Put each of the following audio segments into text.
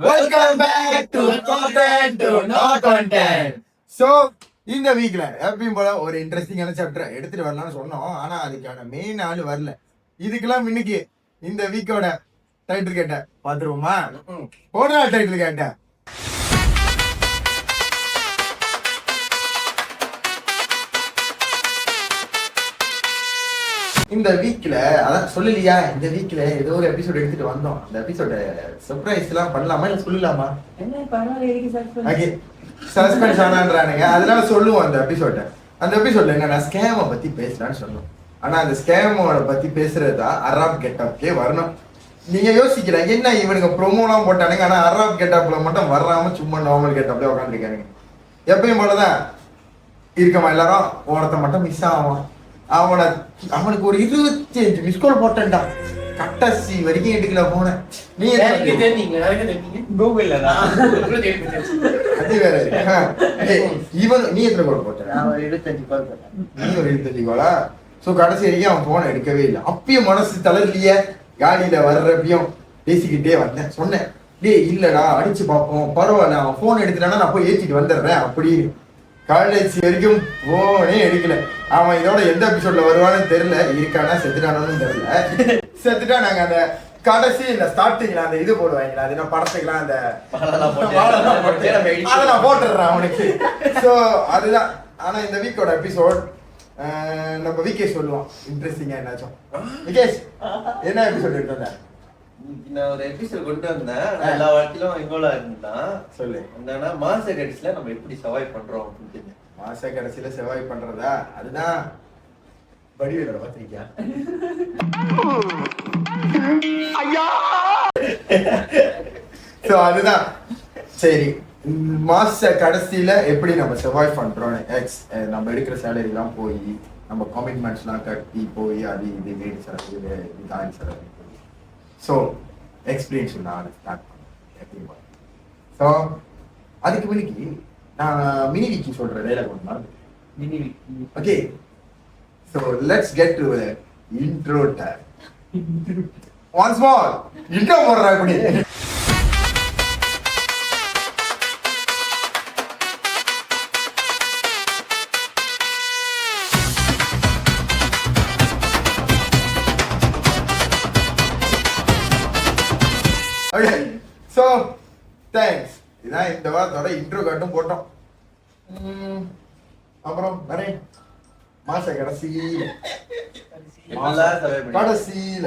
Welcome back to Content to No Content. So இந்த வீக்ல எப்பயும் போல ஒரு இன்ட்ரெஸ்டிங்கான சாப்டர் எடுத்துட்டு வரலாம்னு சொன்னோம். ஆனா அதுக்கான மெயின் ஆள் வரல. இதுக்கெல்லாம் இன்னைக்கு இந்த வீக்கோட டைட்டில் கேட்ட பாத்துருவோமா? ஒரு நாள் டைட்டில் கேட்ட இந்த வீக்ல அதான் சொல்லலையா, இந்த வீக்ல ஏதோ ஒரு எபிசோட் எடுத்துட்டு வந்தோம். அந்த எபிசோட சர்ப்ரைஸ் எல்லாம் பண்ணலாமா இல்ல சொல்லலாமா? சஸ்பென்ஸ் ஆனான்றானுங்க, அதனால சொல்லுவோம். அந்த எபிசோட்ல என்னன்னா ஸ்கேமை பத்தி பேசலாம்னு சொன்னோம். ஆனா அந்த ஸ்கேமோட பத்தி பேசுறதுதான் அராப் கெட்டப்கே வரணும். நீங்க யோசிக்கிறீங்க என்ன இவனுங்க ப்ரோமோலாம் போட்டானுங்க, ஆனா அராப் கெட்டப்ல மட்டும் வராம சும்மா நார்மல் கெட்டப்ல உட்காந்துருக்கானுங்க. எப்பயும் போலதான் இருக்கமா, எல்லாரும் ஒருத்த மட்டும் மிஸ் ஆகும். அவனுக்கு ஒரு 25 மிஸ்கால் போட்டேன்டா, கட்டசி வரைக்கும் எடுக்கல போன. நீ கூகுள்ல அது வேற. இவன் நீ எத்தனை கோல் போட்ட? 25 கோல் போட்டேன். நீ ஒரு 25 கோலா? சோ கடைசி வரைக்கும் அவன் போன எடுக்கவே இல்லை. அப்பயும் மனசு தளரலையே. காடியில வர்றப்பையும் பேசிக்கிட்டே வந்தேன். சொன்னேன், டேய் இல்லடா அடிச்சு பார்ப்போம், பரவாயில்ல அவன் போன் எடுத்துட்டானா நான் போய் ஏற்றிட்டு வந்துடுறேன் அப்படின்னு. காலேஜ் வரைக்கும் போனே எடுக்கல. அவன் இதோட எந்த எபிசோட்ல வருவான்னு தெரியல. இருக்கானா செத்துட்டானு தெரியல. செத்துட்டா நாங்க அந்த கடைசி இந்த ஸ்டார்டிங்ல அந்த இது போடுவாங்களா, அது என்ன படத்துக்குலாம் அந்த அதை நான் போட்டுடுறேன் அவனுக்கு. ஸோ அதுதான். ஆனா இந்த வீக்கோட எபிசோட் நம்ம விகேஷ் சொல்லுவான் இன்ட்ரெஸ்டிங்கா என்னாச்சும். விகேஷ் என்ன எபிசோட் எடுத்து வந்த? நான் ஒரு எபிசோட் கொண்டு வந்தேன். எல்லா வாழ்க்கையிலும் இன்வால்வ் இருந்தான். சொல்லு என்னன்னா மாச கடைசியில நம்ம எப்படி சர்வைவ் பண்றோம் அப்படின்னு. மாச கடைசியில சர்வைவ் பண்றதா? அதுதான் வடிவேலோட பத்திரிக்கா. சோ அதுதான். சரி, மாச கடைசியில எப்படி நம்ம சர்வைவ் பண்றோம், நம்ம எடுக்கிற சேலரி எல்லாம் போய் நம்ம கமிட்மெண்ட்ஸ் எல்லாம் கட்டி போய் அது இது வீடு செலவு தாய் செலவு. ஸோ எக்ஸ்பீரியன்ஸ் நான் ஸ்டார்ட் பண்ணேன். ஸோ அதுக்கு முன்னாடி நான் மினி விக்கி சொல்ற டைலாக் ஒன்று mini Vicky. Okay, so let's get to intro time. Once more intro போடுறா இப்படி. Okay, so thanks. இதான் இந்த வாரத்தோட இன்ட்ரோ காட்டும் போட்டோம். அப்புறம் நிறைய மாச கடைசியில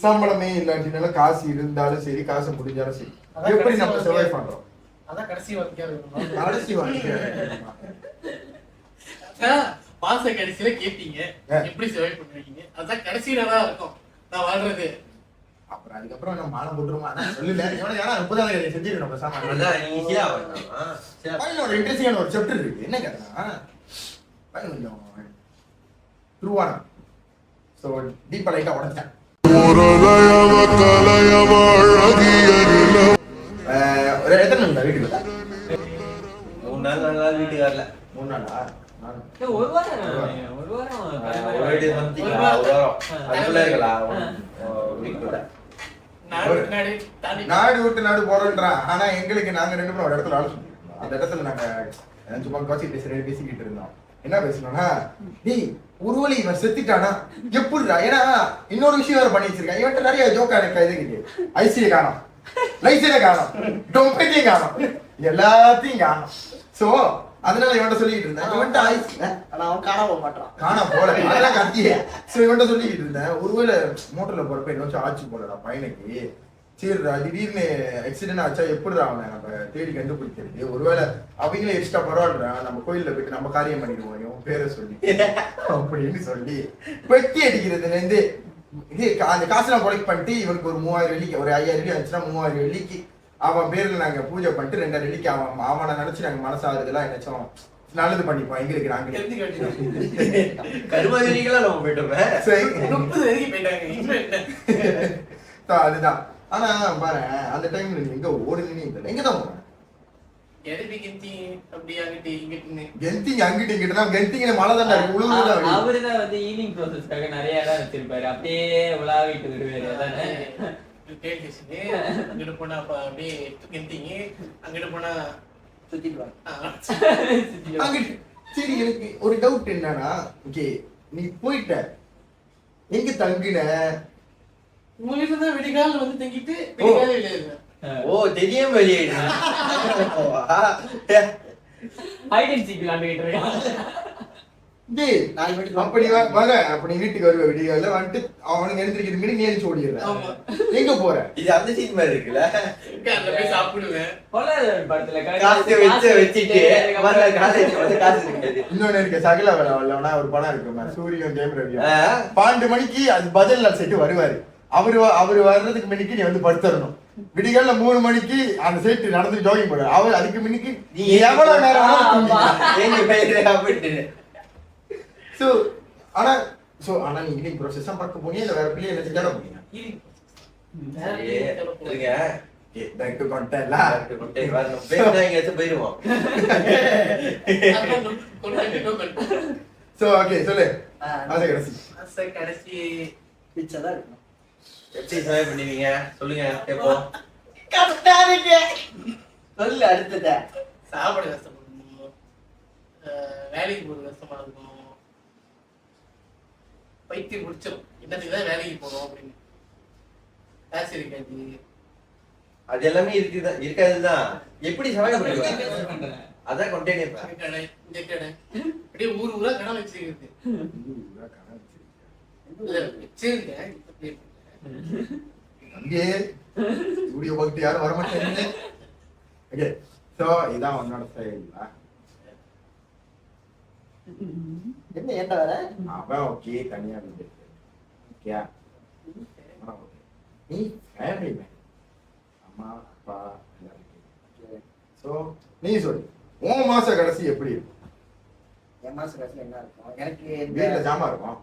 சம்பளமே இல்லாட்டினாலும் காசு இருந்தாலும் சரி, காசு முடிஞ்சாலும் சரி, எப்படி நம்ம சர்வைவ் பண்றோம்? கடைசி மாச கடைசியில கேட்டீங்க எப்படி சர்வைவ் பண்ணுவீங்க? அதான் கடைசியில தான் இருக்கும் நான் வாழ்றது. அப்புறம் அதுக்கப்புறம் நம்ம மானம் போட்டுருமா சொல்லல. இப்பதான் செஞ்சிருக்கோம் நம்ம சாமான். இன்ட்ரெஸ்டிங்கான ஒரு சாப்டர் இருக்கு. என்ன கேட்டா கொஞ்சம் ட்ரூவான. ஸோ டீப்பா லைட்டா உடச்சேன். ஒரு எத்தனை நாள் வீட்டுக்கு? 3 நாள் 4 நாள் வீட்டுக்கு வரல. 3 நாளா? ஒரு வாரம் நாடு விட்டு நாடு போறோன்றான். ஆனா எங்களுக்கு நாங்க 2 பேரும் ஒரு இடத்துல ஆலோசனை. அந்த இடத்துல நாங்க சும்மா பேசிக்கிட்டு இருந்தோம். என்ன பேசணும்னா, டேய் ஒருவேளை இவன் செத்துட்டானா எப்படிடா? ஏன்னா இன்னொரு விஷயம் வேற பண்ணி வச்சிருக்கான். இவன்ட்டு நிறைய ஜோக்கா எனக்கு இது ஐசியை காணும், லைசியை காணும், டொம்பையும் காணும், எல்லாத்தையும் காணும். சோ அதனால இவன்ட்ட சொல்லிட்டு இருந்தேன். இவன்ட்ட ஐசி அவன் காணாம மாட்டான், காணாம போல அதெல்லாம் கத்திய. சோ இவன்ட்ட சொல்லிக்கிட்டு இருந்தேன், ஒருவேளை மோட்டர்ல போறப்ப என்ன ஆச்சு போலடா பையனுக்கு. சரிடா திடீர்னு ஆக்சிடென்ட் ஆச்சா எப்படிடா அவனை நம்ம தேடி கண்டுபிடிக்கிறது? ஒருவேளை அவங்களே எக்ஸ்ட்ரா பரவாயில்ல, நம்ம கோயில்ல போயிட்டு நம்ம காரியம் பண்ணிடுவோம் இவன் பேரை சொல்லி அப்படின்னு சொல்லி பெட்டி அடிக்கிறதுல இருந்து இது அந்த காசுலாம் கொலெக்ட் பண்ணிட்டு இவனுக்கு ஒரு 3000 வெள்ளிக்கு, ஒரு 5000 வெள்ளி வந்துச்சுன்னா 3000 வெள்ளிக்கு அவன் பேர்ல நாங்க பூஜை பண்ணிட்டு 2000 வெள்ளிக்கு அவனை நினைச்சு நாங்க மனசாகுதுலாம் என்னச்சும் நல்லது பண்ணிப்போம். எங்களுக்கு நாங்க அதுதான். ஆனா பாரு அந்த டைம்ல நீ எங்க ஓடுனீன்னு தெரியல. எங்கதான் போறேன்? அவருதான் வந்து ஈவினிங் ப்ரோசஸ்க்காக நிறைய இடம் வச்சிருப்பாரு. அப்படியே உலாவிட்டு வருவாரு. அதானே ட்ரெயின் ஸ்டேஷனு, அங்கிட்டு போனா அப்படியே கெந்திங்க, அங்கிட்டு போனா சுத்திட்டு வாங்க. அங்கிட்டு சரி எனக்கு ஒரு டவுட் என்னன்னா, ஓகே நீ போயிட்ட எங்க தங்குன? உங்ககிட்ட தான் விடிகால வந்து தங்கிட்டு விடிகால வெளியே இருந்தேன். ஓ தெரியாம வெளியேடுங்க. ஹைட் அண்ட் சீக் விளையாண்டுகிட்டு இருக்கான். டேய் 4 மணிக்கு அப்படி வர அப்படி வீட்டுக்கு வருவ விடிகால வந்துட்டு அவனுக்கு எழுந்திருக்கிறது மீறி நீ எழுச்சி ஓடிடுற. ஆமா. எங்க போற? இது அந்த சீன் மாதிரி இருக்குல்ல. அங்க போய் சாப்பிடுவேன். பொல்லாதவன் படத்துல காசு வச்சுட்டு வர காலேஜ் வந்து காசு இருக்காது. இன்னொன்னு இருக்கு சகல வேலை வரலன்னா ஒரு படம் இருக்கு சூரியன் ஜெயம் ரவி 12 மணிக்கு அது பதில் செட்டு வருவாரு. அவரு வர்றதுக்கு முன்னுக்கு நீ வந்து படுத்துறணும். விடிகால 3 மணிக்கு அந்த செட்டு நடந்து ஜாகிங் போடுற. அவர் அதுக்கு முன்னுக்கு நீ எவ்வளவு நேரம் ஏங்கி போயிடுற அப்படின்னு. ஆனா நீ இன்னைக்கு ப்ரோசஸ் பார்க்க போனீங்க இல்ல வேற பிள்ளை என்ன தேட போனீங்க? இருங்க. பேக் டு கான்டென்ட்ல போயிருவோம். சோ ஓகே சொல்லு. ஆசை கடைசி பிச்சதான் இருக்கணும். எப்படி சர்வை பண்ணுவீங்க சொல்லுங்க கேப்போம். சொல்லு அடுத்தத. சாப்பாடு கஷ்டப்படணும், வேலைக்கு போறது கஷ்டமா இருக்கும், பைத்தியம் முடிச்சிடும் என்னத்துக்கு தான் வேலைக்கு போறோம் அப்படின்னு. காசு இருக்காது. அது எல்லாமே இருக்காதுதான். எப்படி சர்வை பண்ணுவீங்க? அதான் கொண்டேனே கடை இந்த கடை அப்படியே ஊர் ஊரா கடை வச்சிருக்குது. வச்சிருக்கேன் அங்கே ஸ்டுடியோ பார்த்து யாரும் வர மாட்டாங்க. ஓகே சோ இதான் உன்னோட ஸ்டைலா? என்ன ஏன்டா வர? அவன் ஓகே தனியா இருந்து ஓகே நீ ஃபேமிலி மேன் அம்மா அப்பா எல்லாரும். சோ நீ சொல்லு உன் மாச கடைசி எப்படி இருக்கும்? என் மாச கடைசி என்ன இருக்கும்? எனக்கு வீட்டுல ஜாமா இருக்கும்.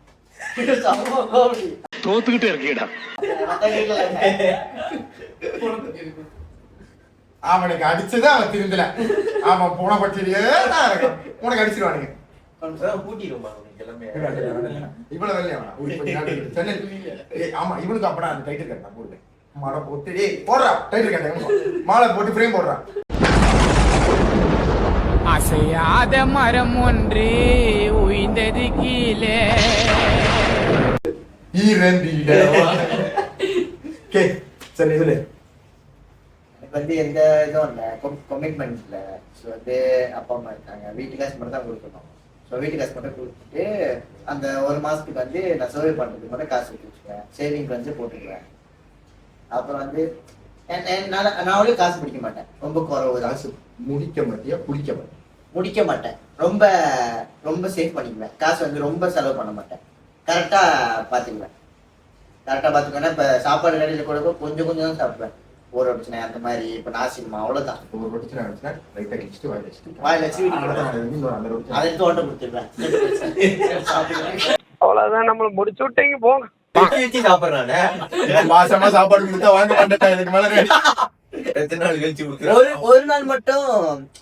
தோத்துக்கிட்டே இருக்கீடா. அவனுக்கு அடிச்சது அவன் திருந்தல. அவன் போன பட்சத்திலே தான் இருக்கும். உனக்கு அடிச்சிருவானுங்க. கூட்டிடுமா எல்லாமே. இவ்வளவு வேலையா சென்னை? ஆமா இவனுக்கு அப்படா அந்த டைட்டில் கட்டா போடுவேன். மாலை போட்டு டேய் போடுறா டைட்டில் கட்ட மாலை போட்டு ஃப்ரேம் போடுறான். அசையாத மரம் ஒன்று உயிர்ந்தது கீழே. சரி சொல்லு. எனக்கு வந்து எந்த இதுவும் இல்லை, கமிட்மெண்ட் இல்லை. ஸோ வந்து அப்பா அம்மா இருக்காங்க, வீட்டு காசு மட்டும் தான் கொடுக்கணும். ஸோ வீட்டு காசு மட்டும் கொடுத்துட்டு அந்த 1 மாசத்துக்கு வந்து நான் சர்வே பண்ணுறதுக்கு மட்டும் காசு வச்சு வச்சுக்குவேன். சேவிங் வந்து போட்டுக்குவேன். அப்புறம் வந்து நான் காசு பிடிக்க மாட்டேன். ரொம்ப குறவு தான். காசு முடிக்க மாட்டியா குடிக்க மாட்டேன்? முடிக்க மாட்டேன். ரொம்ப ரொம்ப சேவ் பண்ணிக்குவேன். காசு வந்து ரொம்ப செலவு பண்ண மாட்டேன். கரெக்டா பாத்துக்குவேன். இப்ப சாப்பாடு கடையில் கூட கொஞ்சம் கொஞ்சம் தான் சாப்பிடுவேன். ஒரு பிரச்சனை அந்த மாதிரி. இப்ப நாசிமா அவ்வளவுதான். ஒரு ரொட்டிச்சு லைட்டா கிழிச்சிட்டு வாயில வச்சுட்டு வாயில வச்சு அதை எடுத்து ஓட்ட கொடுத்துருவேன். அவ்வளவுதான், நம்மள முடிச்சு விட்டீங்க போங்க. வச்சு சாப்பிடுறானே. மாசமா சாப்பாடு கொடுத்தா வாங்க மாட்டேன். இதுக்கு மேல எத்தனை நாள் கழிச்சு கொடுக்குறேன்? ஒரு நாள் மட்டும்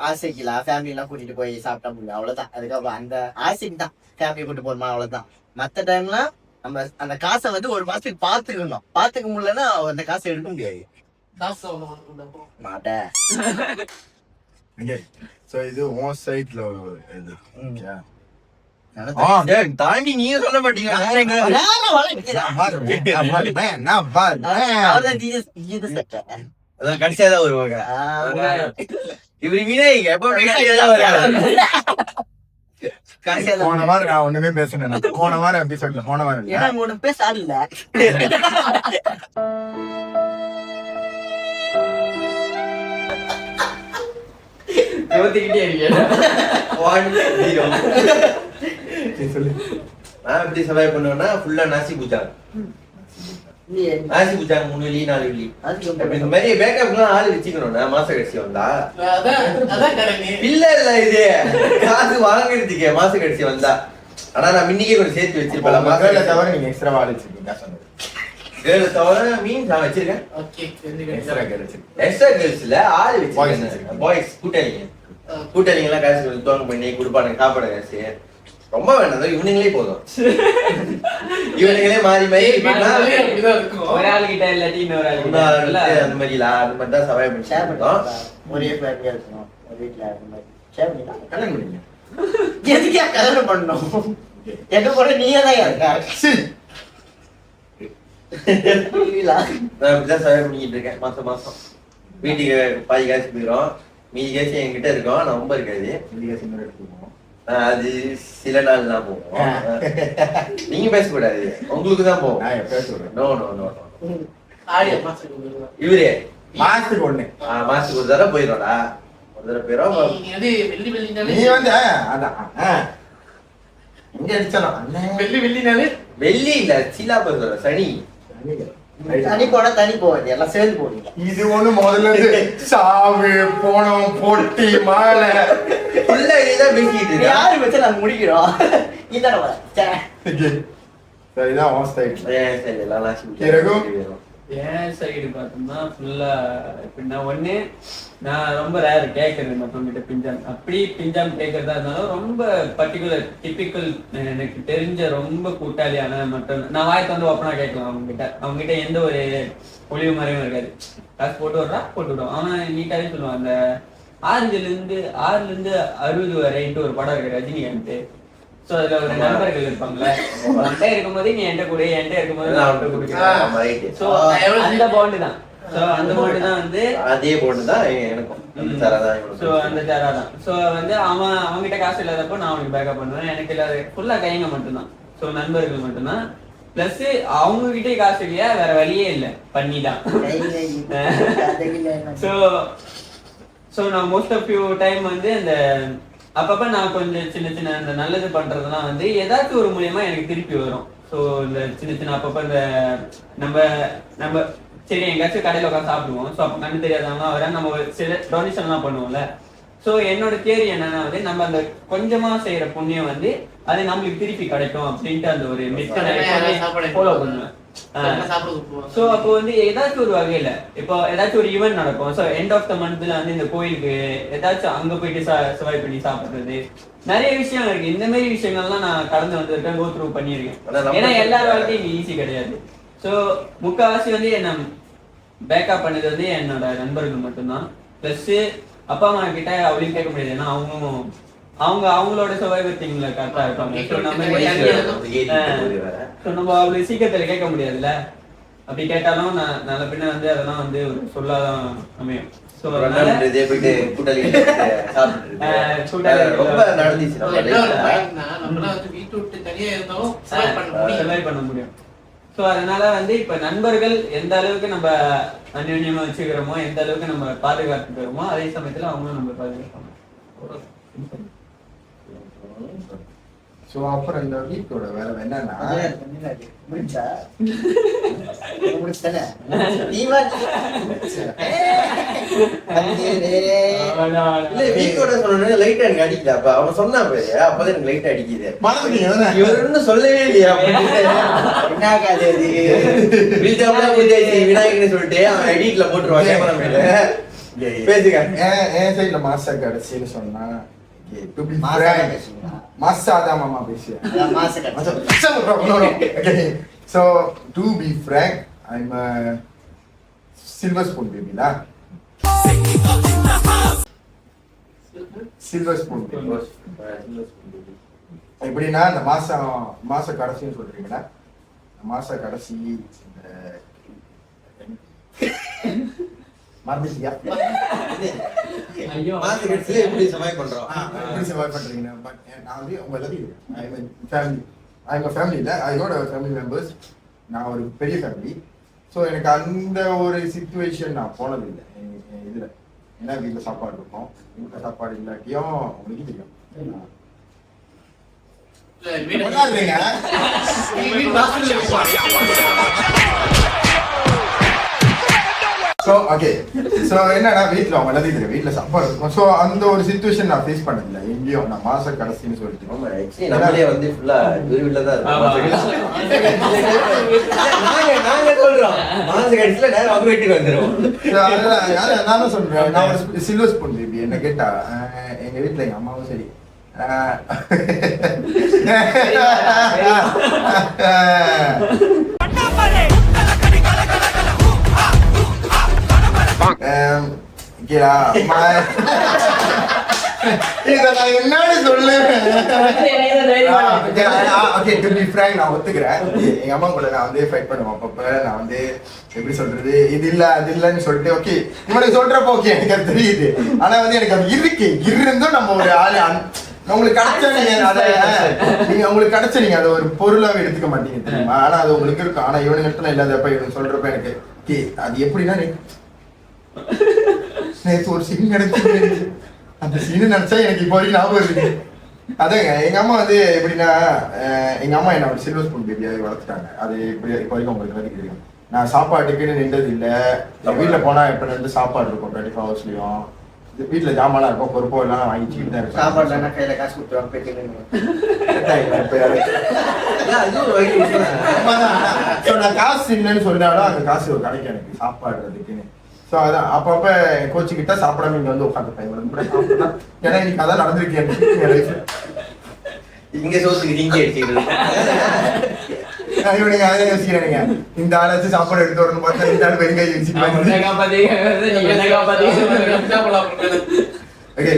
ஆசைக்குலாம் ஃபேமிலி எல்லாம் கூட்டிட்டு போய் சாப்பிட்டா முடியும், அவ்வளவுதான். அதுக்கப்புறம் அந்த ஆசைக்கு தான் ஃபேமிலி கூட்டு போறோமா, அவ்வளவுதான். மத்த டைம்லாம் நம்ம அந்த காசை வந்து 1 மாசத்துக்கு பாத்துக்க முடியலன்னா அந்த காசை எடுக்க முடியாது. மாட்டேன். சோ இது உன் சைட்ல இது தாண்டி நீங்க சொல்ல மாட்டீங்க. அதான் கடைசியாதான் வருவாங்க. இவரு விநாயக எப்ப போன வாரம் நான் ஒண்ணுமே பேசுனேன். போன வாரம் எப்படி சொல்ல போன வாரம் ஏன்னா உனக்கு பேச ஆடல. சொல்லு. நான் எப்படி சர்வை பண்ணுவேன்னா ஃபுல்லா நாசி பூச்சாங்க. நாசி பூச்சாங்க 3 வெள்ளி 4 வெள்ளி. இந்த மாதிரி பேக்கப்லாம் ஆள் வச்சுக்கணும்னா மாச கடைசி வந்தா இல்ல இது காசு வாங்குறதுக்கே மாச கடைசி வந்தா. ஆனா நான் இன்னைக்கே கொஞ்சம் சேர்த்து வச்சிருப்பேன். மகளை தவிர நீங்க எக்ஸ்ட்ரா ஆள் வச்சிருக்கீங்க சொன்னது. கேர்ள் தவிர மீன் நான் வச்சிருக்கேன். எக்ஸ்ட்ரா கேர்ள் வச்சிருக்கேன். எக்ஸ்ட்ரா கேர்ள்ஸ்ல ஆள் வச்சிருக்கேன். பாய்ஸ் கூட்டாளிங்க எல்லாம் காசு தோங்க பண்ணி கொடுப்பானுங்க சாப்பாடு காசு. ரொம்ப வேண்டாம் இவனுங்களே போதும். இவனுங்களே மாறி மாறி அப்படிதான் இருக்கும். ஒரு ஆள் கிட்ட இல்லாட்டி இன்னொரு ஆள் கிட்ட அந்த மாதிரி தான் சவாய் ஷேர் பண்ணிட்டோம். பண்ணிக்கலாம். ஒரே ஃபேமிலியா இருக்கணும் ஒரு வீட்டுல அந்த மாதிரி ஷேர் பண்ணிக்கலாம். கல்யாணம் பண்ணிங்க. எதுக்கே கல்யாணம் பண்ணணும்? எங்க போற நீயே தான் இருக்கா? நான் இப்படிதான் சவாய் பண்ணிக்கிட்டு இருக்கேன் மாசம் மாசம். வீட்டுக்கு பாதி காசு போயிடும், மீதி காசு என்கிட்ட இருக்கும், நான் ரொம்ப இருக்காது. இந்தியா சின்ன எடுத்துக்கோங்க. அது சில நாள் தான் போவோம். நீங்க பேசக்கூடாது, உங்களுக்கு தான் போவோம். நான் எப்பயாச்சும் சொல்றேன். No no no. ஆடி மாசத்துக்கு ஒரு தடவை. இவரே மாசத்துக்கு ஒண்ணு. மாசத்துக்கு ஒரு தடவை போயிடும்டா. ஒரு தடவை போயிடும். நீ வந்து வெள்ளினாலே நீ வந்து அதான் இங்க அடிச்சலாம். வெள்ளினாலே வெள்ளி இல்ல, சீலா சொல்ற சனி. தனி போனா தனி போவாது, எல்லாம் சேர்ந்து போவீங்க. இது ஒண்ணு முதல்ல இருந்து சாவு போனோம் பொட்டி மாலை ஃபுல்லா இதான் பேசிட்டு இருக்கா. யாரு வச்சு நாங்க முடிக்கிறோம். இதான வர சரிதான் அவஸ்தை. சரி எல்லாம் நாசி பிறகு? என் சைடு பார்த்தோம்னா ஃபுல்லா எப்படின்னா ஒண்ணு நான் ரொம்ப ரேர் கேட்கறது மற்றவங்கிட்ட பிஞ்சாம். அப்படி பிஞ்சாம் கேட்கறதா இருந்தாலும் ரொம்ப பர்டிகுலர் டிபிக்கல் எனக்கு தெரிஞ்ச ரொம்ப கூட்டாளியான மற்ற நான் வாய்க்கு வந்து ஓப்பனா கேட்கலாம் அவங்க கிட்ட எந்த ஒரு ஒளிவு மறைவும் இருக்காது. காசு போட்டு வர்றா போட்டு விடுவோம். அவன் நீட்டாவே சொல்லுவான். அந்த 6ல இருந்து 60 வரைன்ட்டு ஒரு படம் இருக்கு ரஜினிகாந்த். சோ அதுல ஒரு நண்பர்கள் இருப்பாங்கல்ல, அவன்கிட்ட இருக்கும்போது நீ என்கிட்ட கூட, என்கிட்ட இருக்கும்போது நான் அவன்கிட்ட கொடுக்குறேன். சோ அந்த பாண்டு தான். சோ அந்த பாண்டு தான் வந்து அதே பாண்டு தான் எனக்கும். அந்த தரா தான். சோ அந்த தரா தான். சோ வந்து அவன்கிட்ட காசு இல்லாதப்போ நான் அவனுக்கு பேக்கப் பண்ணுவேன். எனக்கு இல்லாத ஃபுல்லா கைங்க மட்டும்தான். சோ நண்பர்கள் மட்டும்தான். பிளஸ் அவங்க கிட்டே காசு இல்லையா, வேற வழியே இல்லை, பண்ணிதான். சோ நான் மோஸ்ட் ஆஃப் யூ டைம் வந்து அந்த அப்பப்ப நான் கொஞ்சம் சின்ன சின்ன இந்த நல்லது பண்றதுலாம் வந்து ஏதாச்சும் ஒரு மூலியமா எனக்கு திருப்பி வரும். ஸோ இந்த சின்ன சின்ன அப்பப்ப இந்த நம்ம சரி எங்கேயாச்சும் கடையில் உட்காந்து சாப்பிடுவோம். ஸோ அப்போ கண்ணு தெரியாதவங்க வர நம்ம சில டொனேஷன்லாம் பண்ணுவோம்ல. ஸோ என்னோட தியரி என்னன்னா வந்து நம்ம அந்த கொஞ்சமா செய்யற புண்ணியம் வந்து அது நம்மளுக்கு திருப்பி கிடைக்கும் அப்படின்ட்டு அந்த ஒரு ஃபாலோ பண்ணுவேன். சோ அப்போ வந்து ஏதாச்சும் ஒரு வகையில இப்போ ஏதாச்சும் ஒரு ஈவென்ட் நடக்கும். சோ எண்ட் ஆஃப் த மந்த்ல வந்து இந்த கோயிலுக்கு ஏதாச்சும் அங்க போயிட்டு சர்வை பண்ணி சாப்பிடுறது நிறைய விஷயம் இருக்கு. இந்த மாதிரி விஷயங்கள்லாம் நான் கடந்து வந்திருக்கேன், கோ த்ரூ பண்ணியிருக்கேன். ஏன்னா எல்லார் வாழ்க்கையும் ஈஸி கிடையாது. சோ முக்கால்வாசி வந்து என்ன பேக்கப் பண்ணது வந்து என்னோட நண்பர்கள் மட்டும்தான். பிளஸ் அப்பா அம்மா கிட்ட அவளையும் கேட்க முடியாது, ஏன்னா அவங்களோட சர்வைவல் திங்ல கரெக்டா இருப்பாங்க. நம்ம அவ்வளவு சீக்கிரத்துல கேட்க முடியாதுல்ல. அப்படி கேட்டாலும் நான் நல்ல பின்ன வந்து அதெல்லாம் வந்து ஒரு சொல்லாதான் அமையும். பண்ண முடியும். சோ அதனால வந்து இப்ப நண்பர்கள் எந்த அளவுக்கு நம்ம அந்யோன்யமா வச்சுக்கிறோமோ, எந்த அளவுக்கு நம்ம பாதுகாத்துக்கிறோமோ, அதே சமயத்துல அவங்களும் நம்ம பாதுகாப்பாங்க. சோ அப்புறம் இந்த வீட்டோட வேலை என்னன்னா முடிச்சா முடிச்சானே லைட் எனக்கு அடிக்கல. அப்ப அவன் சொன்னா பாரு, அப்பதான் எனக்கு லைட் அடிக்குது. மறந்துட்டீங்க இவரு சொல்லவே இல்லையா? விநாயகர்னு சொல்லிட்டு அவன் எடிட்ல போட்டுருவான் கேமரா மேல. பேசுங்க. என் சைட்ல மாசா கடைசின்னு சொன்னா மாசாதான் மாமா பேசுவேன். So to be frank, I'm a silver spoon baby la. Silver spoon baby. எப்படின்னா இந்த மாச கடைசின்னு சொல்றீங்களா? மாச கடைசி மறந்துட்டியா? மாசத்துல எப்படி சர்வைவ் பண்றோம்? எப்படி சர்வைவ் பண்றீங்க? பட் நான் வந்து உங்க எல்லாத்தையும் ஃபேமிலி இல்லை, ஐயோட ஃபேமிலி மெம்பர்ஸ். நான் ஒரு பெரிய ஃபேமிலி. ஸோ எனக்கு அந்த ஒரு சிச்சுவேஷன் நான் போனது இல்லை இதில். ஏன்னா வீட்டில் சாப்பாடு இருக்கும், வீட்டில் சாப்பாடு இல்லாட்டியும் உங்களுக்கு தெரியும். ஸோ ஓகே, ஸோ என்னன்னா வீட்டில் அவங்க எல்லாத்தையும் தெரியும், வீட்டில் சாப்பாடு இருக்கும். ஸோ அந்த ஒரு சிச்சுவேஷன் நான் ஃபேஸ் பண்ணதில்லை எங்கேயும். நான் மாச கடைசின்னு சொல்லிட்டு நம்மளே வந்து ஃபுல்லா வீட்டுல தான் நாங்க சொல்றோம் மாச கடைசியில அவங்க வீட்டுக்கு வந்துடும். நானும் சொல்றேன், நான் ஒரு சில்வர் ஸ்பூன் பேபி. என்ன கேட்டா எங்க வீட்டுல எங்க அம்மாவும் சரி இத நான் என்னன்னு சொல்லுவேன். நான் ஒத்துக்கிறேன். எங்க அம்மா கூட நான் வந்து ஃபைட் பண்ணுவேன். அப்பப்ப நான் வந்து எப்படி சொல்றது, இது இல்ல அது இல்லன்னு சொல்லிட்டு ஓகே இவனுக்கு சொல்றப்ப ஓகே எனக்கு அது தெரியுது. ஆனா வந்து எனக்கு அது இருக்கு இருந்தும் நம்ம ஒரு ஆளு உங்களுக்கு கிடைச்சா நீங்க அதை உங்களுக்கு கிடைச்ச நீங்க அதை ஒரு பொருளாவே எடுத்துக்க மாட்டீங்க தெரியுமா. ஆனா அது உங்களுக்கு இருக்கும். ஆனா இவனுக்கு இடத்துல இல்லாதப்ப இவனுக்கு சொல்றப்ப எனக்கு அது எப்படின்னா நேற்று ஒரு சீன் கிடைச்சது. அந்த சீனு நினைச்சா எனக்கு இப்போ வரைக்கும் ஞாபகம் இருக்கு. அதாங்க எங்க அம்மா வந்து எப்படின்னா எங்க அம்மா என்ன ஒரு சில்வர் ஸ்பூன் பேபியாவே வளர்த்துட்டாங்க. அது இப்போ வரைக்கும் உங்களுக்கு வந்து தெரியும். நான் சாப்பாட்டுக்குன்னு நின்றது இல்லை. வீட்டில் போனா எப்ப நின்று சாப்பாடு இருக்கும் 24 ஹவர்ஸ்லயும். வீட்டுல ஜாமான் இருக்கும், பொறுப்போ எல்லாம் வாங்கிச்சுக்கிட்டு தான் இருக்கும். சாப்பாடு கையில காசு கொடுத்துருவாங்க. நான் காசு இல்லைன்னு சொன்னாலும் அந்த காசு ஒரு கடைக்கு எனக்கு சாப்பாடுறதுக்குன்னு. ஸோ அதான் அப்பப்ப கோச்சுக்கிட்டா சாப்பிடாம இங்க வந்து உட்காந்துப்பேன். ஏன்னா இன்னைக்கு அதான் நடந்திருக்கேன். இங்க சோத்துக்கு நீங்க அடிச்சுக்கிட்டு இவனுங்க அதை யோசிக்கிறேனுங்க. இந்த ஆளை வச்சு சாப்பாடு எடுத்து வரணும் பார்த்தா இந்த ஆள் பெருங்காய் ஓகே.